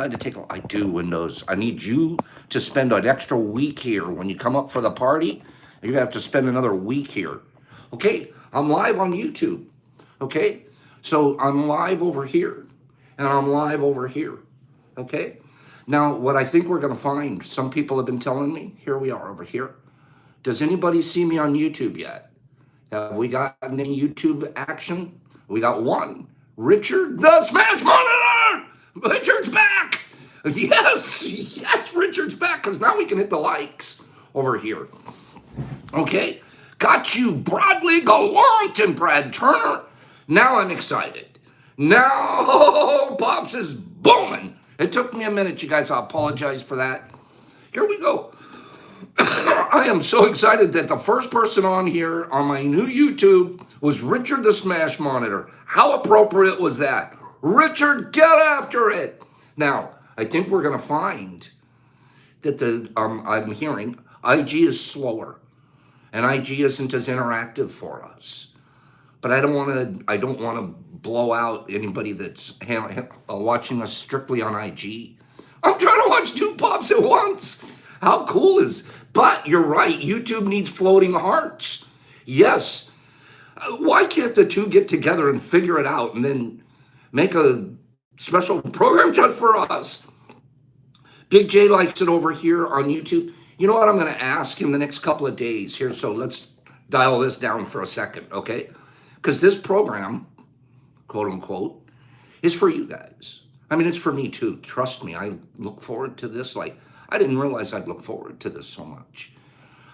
decide to take I do, Windows. I need you to spend an extra week here. When you come up for the party, you're gonna have to spend another week here. Okay, I'm live on YouTube. Okay, so I'm live over here, and I'm live over here. Okay, now what I think we're gonna find, some people have been telling me, here we are over here. Does anybody see me on YouTube yet? Have we gotten any YouTube action? We got one. Richard the Smash Monitor! Richard's back! Yes, yes, Richard's back, because now we can hit the likes over here. Okay, got you, Bradley Gallant and Brad Turner. Now I'm excited. Now Pops is booming. It took me a minute, you guys. I apologize for that. Here we go. I am so excited that the first person on here on my new YouTube was Richard the Smash Monitor. How appropriate was that? Richard, get after it. Now, I think we're going to find that I'm hearing IG is slower and IG isn't as interactive for us. But I don't want to blow out anybody that's watching us strictly on IG. I'm trying to watch two Pops at once. How cool is, but you're right, YouTube needs floating hearts. Yes. Why can't the two get together and figure it out and then make a special program just for us? Big J likes it over here on YouTube. You know what I'm going to ask him the next couple of days here, so let's dial this down for a second, okay? Because this program, quote unquote, is for you guys. I mean, it's for me too. Trust me, I look forward to this like, I didn't realize I'd look forward to this so much.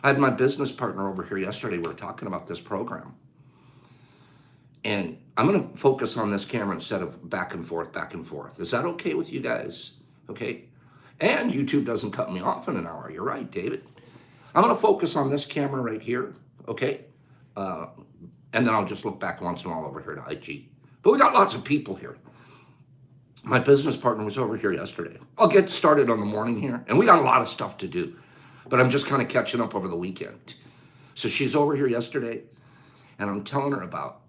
I had my business partner over here yesterday. We were talking about this program. And I'm going to focus on this camera instead of back and forth, back and forth. Is that okay with you guys? Okay. And YouTube doesn't cut me off in an hour. You're right, David. I'm going to focus on this camera right here. Okay. And then I'll just look back once in a while over here to IG. But we got lots of people here. My business partner was over here yesterday. I'll get started on the morning here. And we got a lot of stuff to do. But I'm just kind of catching up over the weekend. So she's over here yesterday. And I'm telling her about,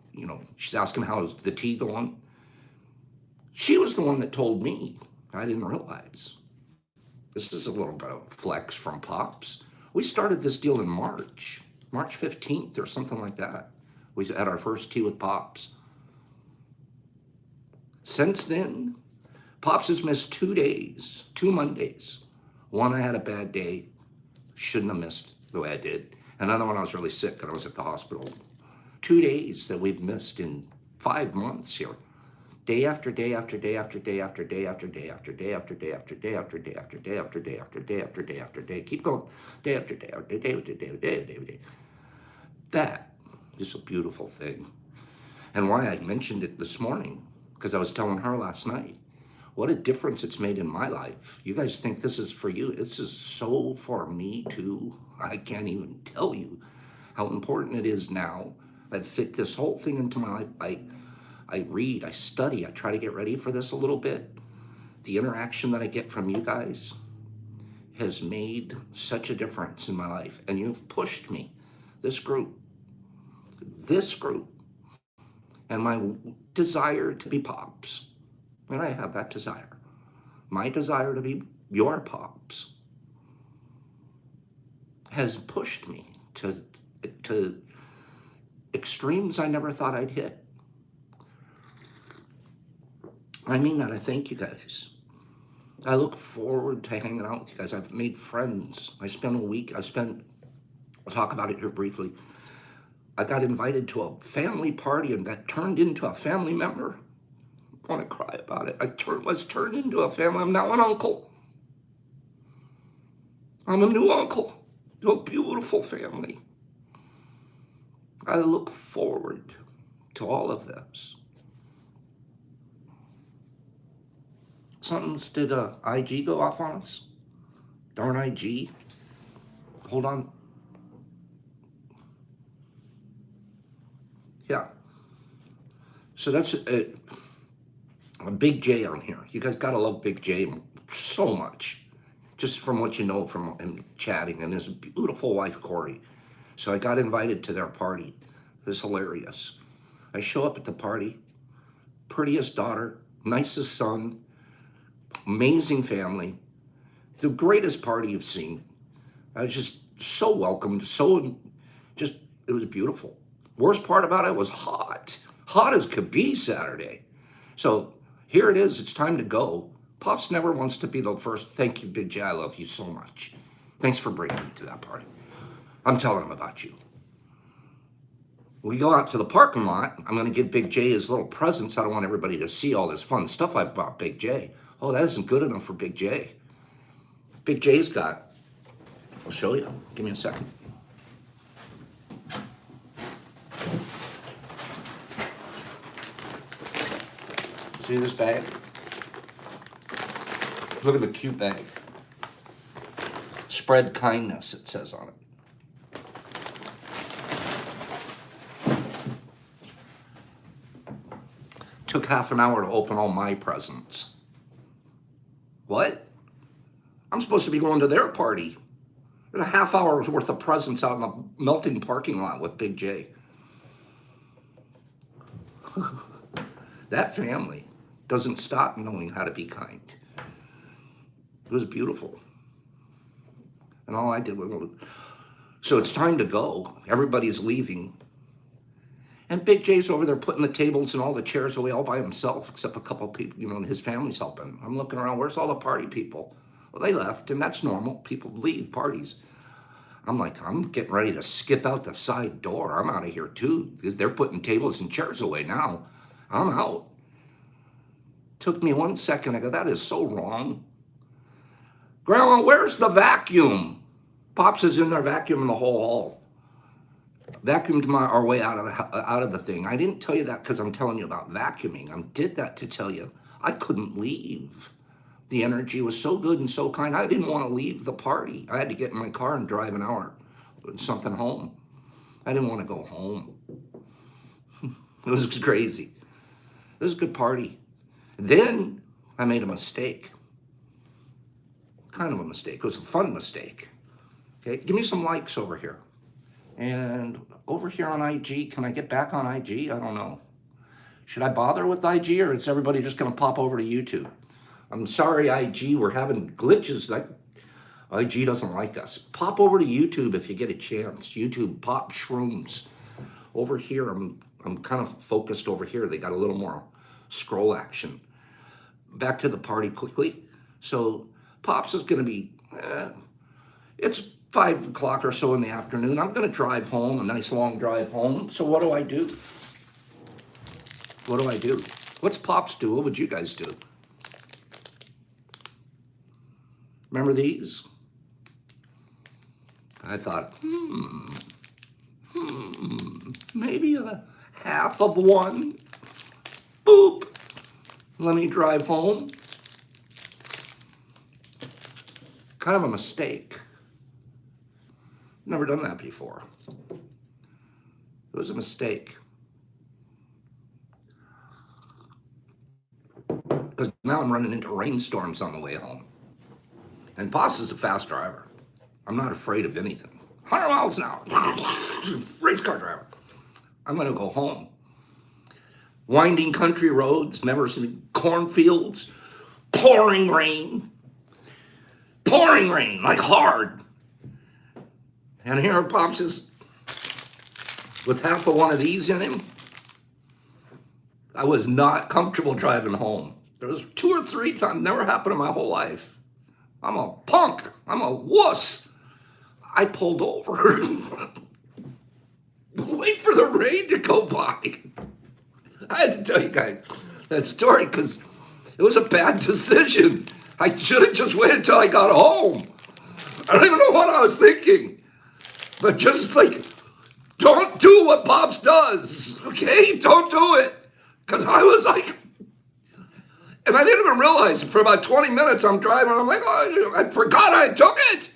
she's asking how's the tea going. She was the one that told me. I didn't realize. This is a little bit of flex from Pops. We started this deal in March 15th or something like that. We had our first tea with Pops. Since then, Pops has missed 2 days, 2 Mondays. One, I had a bad day, shouldn't have missed the way I did. Another one, I was really sick and I was at the hospital. 2 days that we've missed in 5 months here. Day after day after day after day after day after day after day after day after day after day after day after day after day after day after day. Keep going. Day after day after day after day after day after day. That is a beautiful thing. And why I mentioned it this morning, because I was telling her last night, what a difference it's made in my life. You guys think this is for you. This is so for me too. I can't even tell you how important it is now. I've fit this whole thing into my life. I read, I study, I try to get ready for this a little bit. The interaction that I get from you guys has made such a difference in my life. And you've pushed me, this group, and my desire to be Pops. And I have that desire. My desire to be your Pops has pushed me to extremes I never thought I'd hit. I mean that. I thank you guys. I look forward to hanging out with you guys. I've made friends. I spent a week, I'll talk about it here briefly. I got invited to a family party and that turned into a family member. I want to cry about it. Was turned into a family. I'm now an uncle. I'm a new uncle to a beautiful family. I look forward to all of this. Did IG go off on us? Darn IG. Hold on. Yeah. So that's a Big J on here. You guys gotta love Big J so much. Just from what you know from him chatting and his beautiful wife, Corey. So I got invited to their party. It was hilarious. I show up at the party. Prettiest daughter, nicest son, Amazing family. The greatest party you've seen. I was just so welcomed, so just, it was beautiful. Worst part about it was hot. Hot as could be Saturday. So here it is, it's time to go. Pops never wants to be the first. Thank you, Big J, I love you so much. Thanks for bringing me to that party. I'm telling him about you. We go out to the parking lot. I'm going to give Big J his little presents. I don't want everybody to see all this fun stuff I've bought Big J. Oh, that isn't good enough for Big J. Big J's got, I'll show you. Give me a second. See this bag? Look at the cute bag. Spread kindness, it says on it. Took half an hour to open all my presents. What? I'm supposed to be going to their party. There's a half hour's worth of presents out in the melting parking lot with Big J. That family doesn't stop knowing how to be kind. It was beautiful. And all I did was, so it's time to go. Everybody's leaving. And Big J's over there putting the tables and all the chairs away all by himself, except a couple of people, his family's helping. I'm looking around, where's all the party people? Well, they left, and that's normal. People leave parties. I'm like, I'm getting ready to skip out the side door. I'm out of here too. They're putting tables and chairs away now. I'm out. Took me 1 second. I go, that is so wrong. Grandma, where's the vacuum? Pops is in there vacuuming the whole hall. Vacuumed our way out of the thing. I didn't tell you that because I'm telling you about vacuuming. I did that to tell you I couldn't leave. The energy was so good and so kind. I didn't want to leave the party. I had to get in my car and drive an hour, something home. I didn't want to go home. It was crazy. It was a good party. Then I made a mistake. Kind of a mistake. It was a fun mistake. Okay, give me some likes over here. And over here on IG, can I get back on IG? I don't know. Should I bother with IG, or is everybody just going to pop over to YouTube? I'm sorry, IG, we're having glitches. IG doesn't like us. Pop over to YouTube if you get a chance. YouTube, Pop Shrooms. Over here, I'm kind of focused over here. They got a little more scroll action. Back to the party quickly. So Pops is going to be, it's 5 o'clock or so in the afternoon. I'm going to drive home, a nice long drive home. So what do I do? What do I do? What's Pops do? What would you guys do? Remember these? I thought, maybe a half of one. Boop. Let me drive home. Kind of a mistake. Never done that before. It was a mistake. Because now I'm running into rainstorms on the way home. And Boss is a fast driver. I'm not afraid of anything. 100 miles an hour. Race car driver. I'm going to go home. Winding country roads, never seen cornfields, pouring rain. Pouring rain, like hard. And here Pops is with half of one of these in him. I was not comfortable driving home. There was 2 or 3 times, never happened in my whole life. I'm a punk. I'm a wuss. I pulled over. Wait for the rain to go by. I had to tell you guys that story because it was a bad decision. I should have just waited until I got home. I don't even know what I was thinking. But just like, don't do what Pops does, okay? Don't do it. Because I was like, and I didn't even realize it. For about 20 minutes, I'm driving. I'm like, oh, I forgot I took it.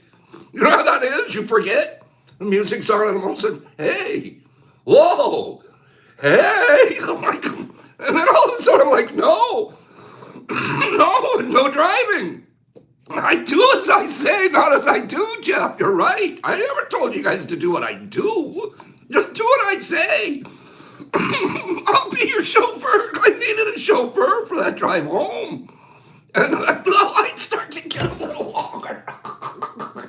You know how that is? You forget. The music's on, and all of a sudden, hey, whoa, hey. I'm like, and then all of a sudden, I'm like, no, no driving. I do as I say, not as I do, Jeff. You're right. I never told you guys to do what I do. Just do what I say. I'll be your chauffeur. I needed a chauffeur for that drive home. And the lights start to get a little longer.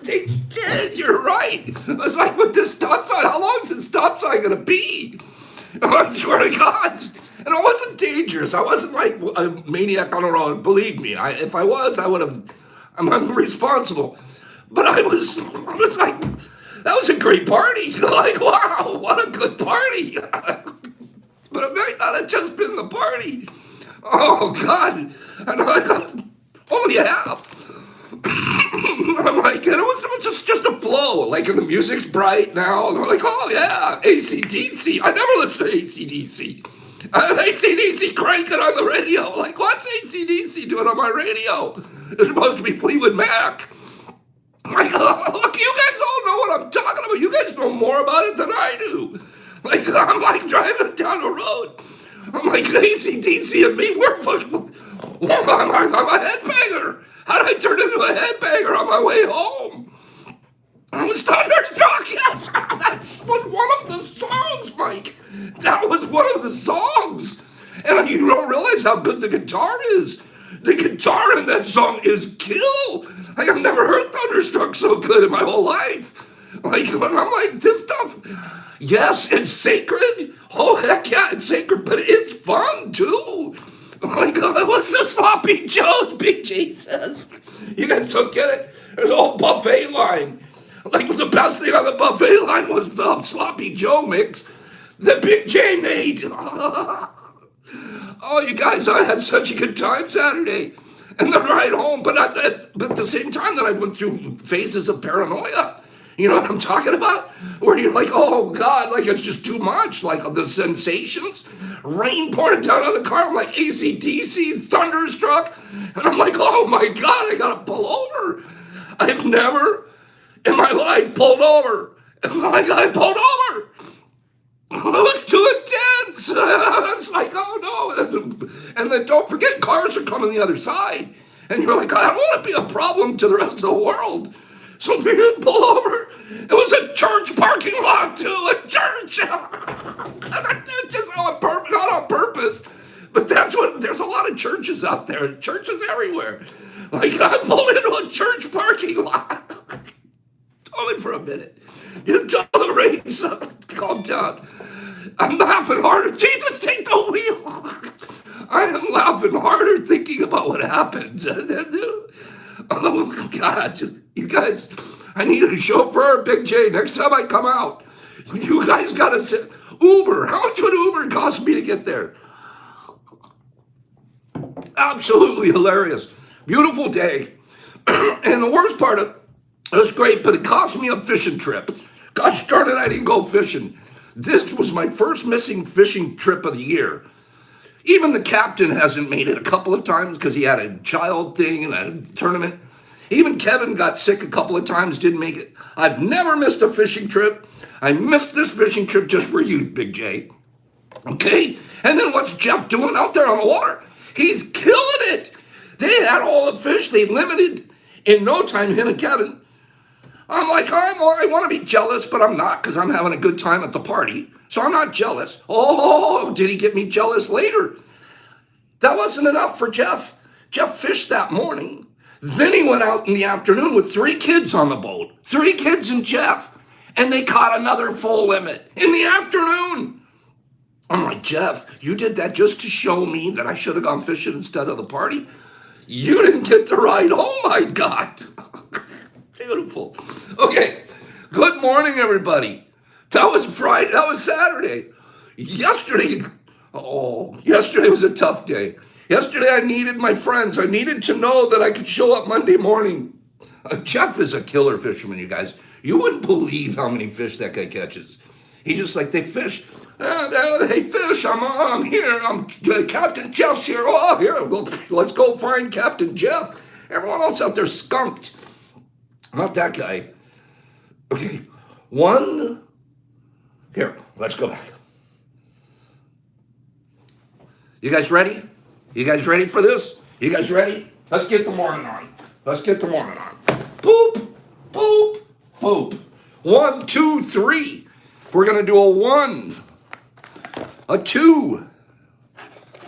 They did, you're right. It's like with this stop sign, how long is this stop sign gonna be? I swear to God. And it wasn't dangerous. I wasn't like a maniac on the road. Believe me, if I was, I would have. I'm responsible. But I was like, that was a great party. Like, wow, what a good party. But it might not have just been the party. Oh, God. And I thought, oh, yeah. I'm like, and it was just a flow. Like, and the music's bright now. And I'm like, oh, yeah, AC/DC. I never listened to AC/DC. AC/DC cranking on the radio. Like, what's AC/DC doing on my radio? It's supposed to be Fleetwood Mac. Like, look, you guys all know what I'm talking about. You guys know more about it than I do. Like, I'm like driving down the road. I'm like, AC/DC and me, we're fucking, I'm a headbanger. How did I turn into a headbanger on my way home? I was thunderstruck, yes. That was one of the songs, Mike. That was one of the songs. And you don't realize how good the guitar is. The guitar in that song is kill. Like, I've never heard Thunderstruck so good in my whole life. Like, I'm like, this stuff, yes, it's sacred. Oh, heck yeah, it's sacred, but it's fun, too. Like, what's the Sloppy Joe's, Big J says? You guys don't get it? There's a whole buffet line. Like, the best thing on the buffet line was the Sloppy Joe mix that Big J made. Oh, you guys, I had such a good time Saturday. And the ride home, but at the same time that I went through phases of paranoia. You know what I'm talking about? Where you're like, oh, God, like it's just too much. Like the sensations, rain pouring down on the car. I'm like, AC/DC, thunderstruck. And I'm like, oh, my God, I got to pull over. I've never in my life pulled over. And like, I pulled over. It was too intense. It's like, oh no. And then don't forget, cars are coming the other side. And you're like, I don't want to be a problem to the rest of the world. So we didn't pull over. It was a church parking lot, too. A church. Just on purpose, not on purpose. But that's what, there's a lot of churches out there. Churches everywhere. Like, I pulled into a church parking lot. Only for a minute. You tell the rains, calm down. I'm laughing harder. Jesus, take the wheel. I am laughing harder thinking about what happened. Oh, God. You guys, I need a chauffeur, Big J. Next time I come out, you guys got to sit. Uber. How much would Uber cost me to get there? Absolutely hilarious. Beautiful day. And the worst part of it was great, but it cost me a fishing trip. Gosh darn it, I didn't go fishing. This was my first missing fishing trip of the year. Even the captain hasn't made it a couple of times because he had a child thing and a tournament. Even Kevin got sick a couple of times, didn't make it. I've never missed a fishing trip. I missed this fishing trip just for you, Big J. Okay? And then what's Jeff doing out there on the water? He's killing it. They had all the fish. They limited in no time, him and Kevin. I'm like, I want to be jealous, but I'm not because I'm having a good time at the party. So I'm not jealous. Oh, did he get me jealous later? That wasn't enough for Jeff. Jeff fished that morning. Then he went out in the afternoon with 3 kids on the boat. 3 kids and Jeff. And they caught another full limit in the afternoon. I'm like, Jeff, you did that just to show me that I should have gone fishing instead of the party? You didn't get the ride. Oh, my God. Beautiful. Okay. Good morning, everybody. That was Friday. That was Saturday. Yesterday was a tough day. Yesterday, I needed my friends. I needed to know that I could show up Monday morning. Jeff is a killer fisherman, you guys. You wouldn't believe how many fish that guy catches. He just like, they fish. Hey, fish, I'm here. Captain Jeff's here. Oh, here. Well, let's go find Captain Jeff. Everyone else out there skunked. Not that guy. Okay, one. Here, let's go back. You guys ready? You guys ready for this? You guys ready? Let's get the morning on. Let's get the morning on. Boop, boop, boop. 1, 2, 3. We're going to do a 1, a 2.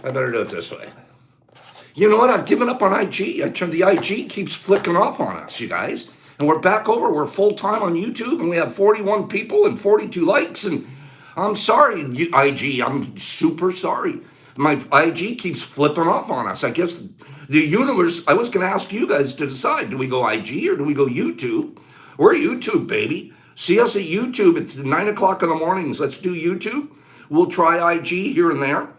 I better do it this way. You know what? I've given up on IG. The IG keeps flicking off on us, you guys. And we're back over. We're full time on YouTube, and we have 41 people and 42 likes. And I'm sorry, IG. I'm super sorry. My IG keeps flipping off on us. I guess the universe. I was going to ask you guys to decide: do we go IG or do we go YouTube? We're YouTube, baby. See us at YouTube at 9 o'clock in the mornings. Let's do YouTube. We'll try IG here and there.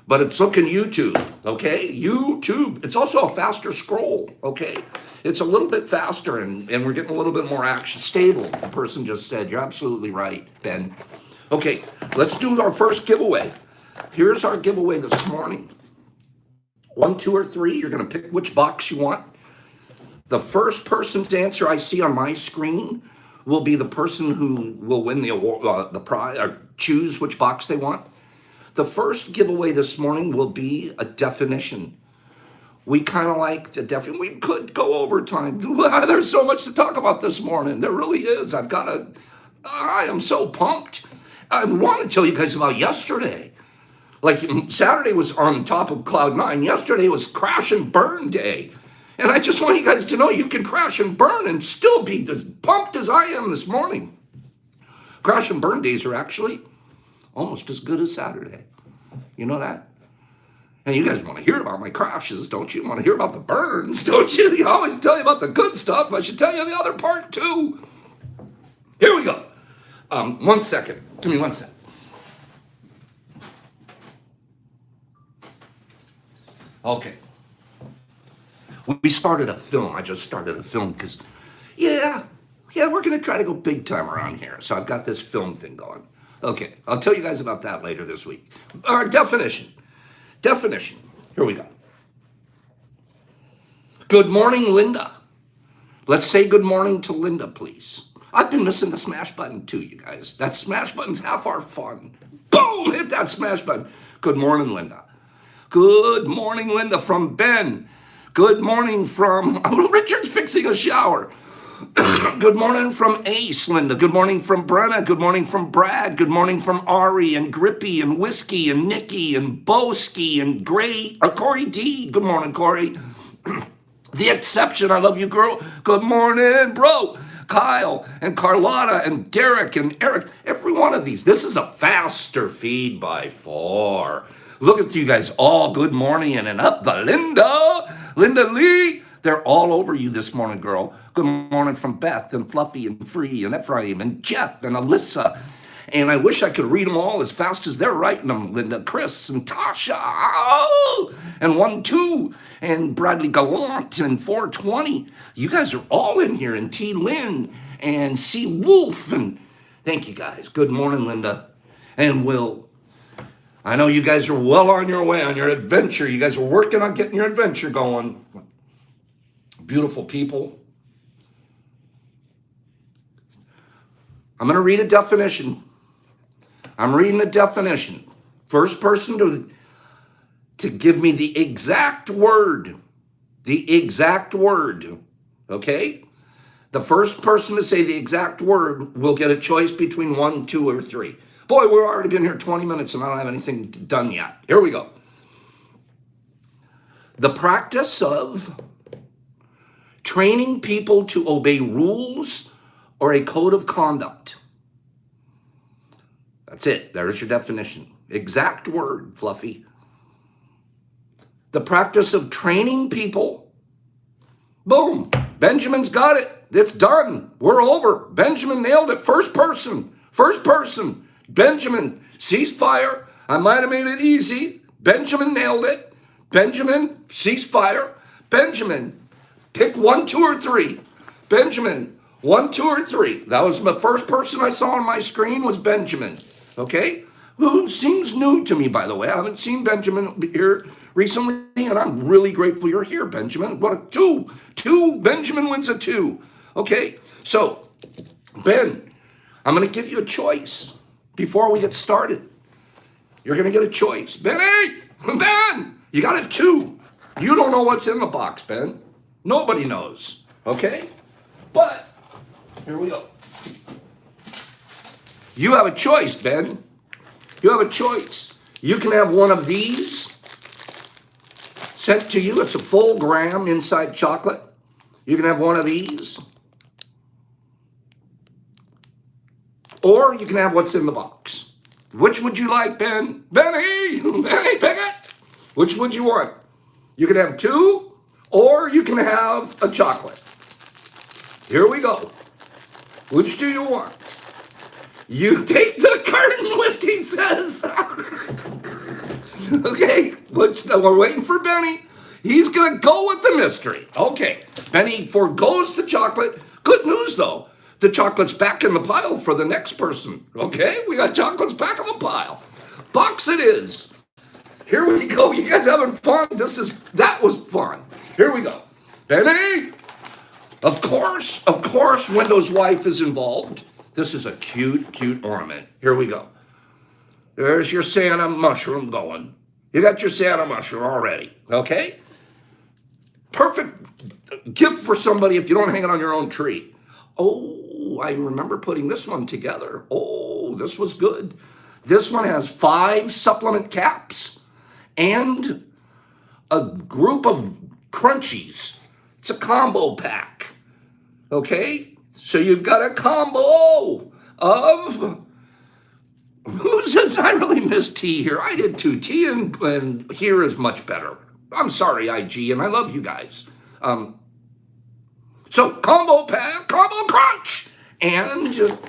But it's looking YouTube, okay? YouTube. It's also a faster scroll, okay? It's a little bit faster, and we're getting a little bit more action. Stable, the person just said. You're absolutely right, Ben. Okay, let's do our first giveaway. Here's our giveaway this morning. 1, 2, or 3. You're going to pick which box you want. The first person's answer I see on my screen will be the person who will win the award, the prize, or choose which box they want. The first giveaway this morning will be a definition. We kind of like the definition. We could go overtime. There's so much to talk about this morning. There really is. I am so pumped. I want to tell you guys about yesterday. Like Saturday was on top of cloud 9. Yesterday was crash and burn day. And I just want you guys to know you can crash and burn and still be as pumped as I am this morning. Crash and burn days are actually almost as good as Saturday. You know that? And you guys want to hear about my crashes, don't you? Want to hear about the burns, don't you? You always tell you about the good stuff. I should tell you the other part too. Here we go. 1 second. Give me 1 second. Okay. We started a film. I just started a film because, yeah, we're going to try to go big time around here. So I've got this film thing going. Okay, I'll tell you guys about that later this week. Our definition. Definition. Here we go. Good morning, Linda. Let's say good morning to Linda, please. I've been missing the smash button too, you guys. That smash button's half our fun. Boom! Hit that smash button. Good morning, Linda. Good morning, Linda, from Ben. Good morning from... Richard's fixing a shower. Good morning from Ace, Linda. Good morning from Brenna. Good morning from Brad. Good morning from Ari and Grippy and Whiskey and Nikki and Boski and Corey D. Good morning, Corey. The Exception. I love you, girl. Good morning, bro. Kyle and Carlotta and Derek and Eric. Every one of these. This is a faster feed by far. Look at you guys all. Good morning and up the Linda Lee. They're all over you this morning, girl. Good morning from Beth and Fluffy and Free and Ephraim and Jeff and Alyssa. And I wish I could read them all as fast as they're writing them. Linda, Chris, and Tasha. Oh, and 1, 2. And Bradley Gallant and 420. You guys are all in here. And T. Lynn and C. Wolf. And thank you guys. Good morning, Linda. And Will. I know you guys are well on your way on your adventure. You guys are working on getting your adventure going. Beautiful people. I'm going to read a definition. I'm reading a definition. First person to give me the exact word. The exact word. Okay? The first person to say the exact word will get a choice between 1, 2, or 3. Boy, we've already been here 20 minutes and I don't have anything done yet. Here we go. The practice of training people to obey rules or a code of conduct. That's it. There's your definition. Exact word, Fluffy. The practice of training people. Boom. Benjamin's got it. It's done. We're over. Benjamin nailed it. First person. First person. Benjamin, ceasefire. I might have made it easy. Benjamin nailed it. Benjamin, ceasefire. Benjamin, pick 1, 2, or 3. Benjamin, 1, 2, or 3. That was the first person I saw on my screen was Benjamin. Okay? Who seems new to me, by the way. I haven't seen Benjamin here recently, and I'm really grateful you're here, Benjamin. What a 2. 2. Benjamin wins a 2. Okay? So, Ben, I'm going to give you a choice before we get started. You're going to get a choice. Ben, you got a 2. You don't know what's in the box, Ben. Nobody knows. Okay? But, here we go. You have a choice, Ben. You have a choice. You can have one of these sent to you. It's a full gram inside chocolate. You can have one of these, or you can have what's in the box. Which would you like, Ben? Benny, pick it. Which would you want? You can have two, or you can have a chocolate. Here we go. Which do you want? You take the carton, Whiskey says. Okay, we're waiting for Benny. He's going to go with the mystery. Okay, Benny forgoes the chocolate. Good news, though. The chocolate's back in the pile for the next person. Okay, we got chocolates back in the pile. Box it is. Here we go. You guys having fun? That was fun. Here we go. Benny! Of course, Wendell's wife is involved. This is a cute ornament. Here we go. There's your Santa mushroom going. You got your Santa mushroom already, okay? Perfect gift for somebody if you don't hang it on your own tree. Oh, I remember putting this one together. Oh, this was good. This one has 5 supplement caps and a group of crunchies. It's a combo pack, okay? So you've got a combo of, who says I really miss tea here? I did too. Tea and here is much better. I'm sorry, IG, and I love you guys. So combo pack, combo crunch, and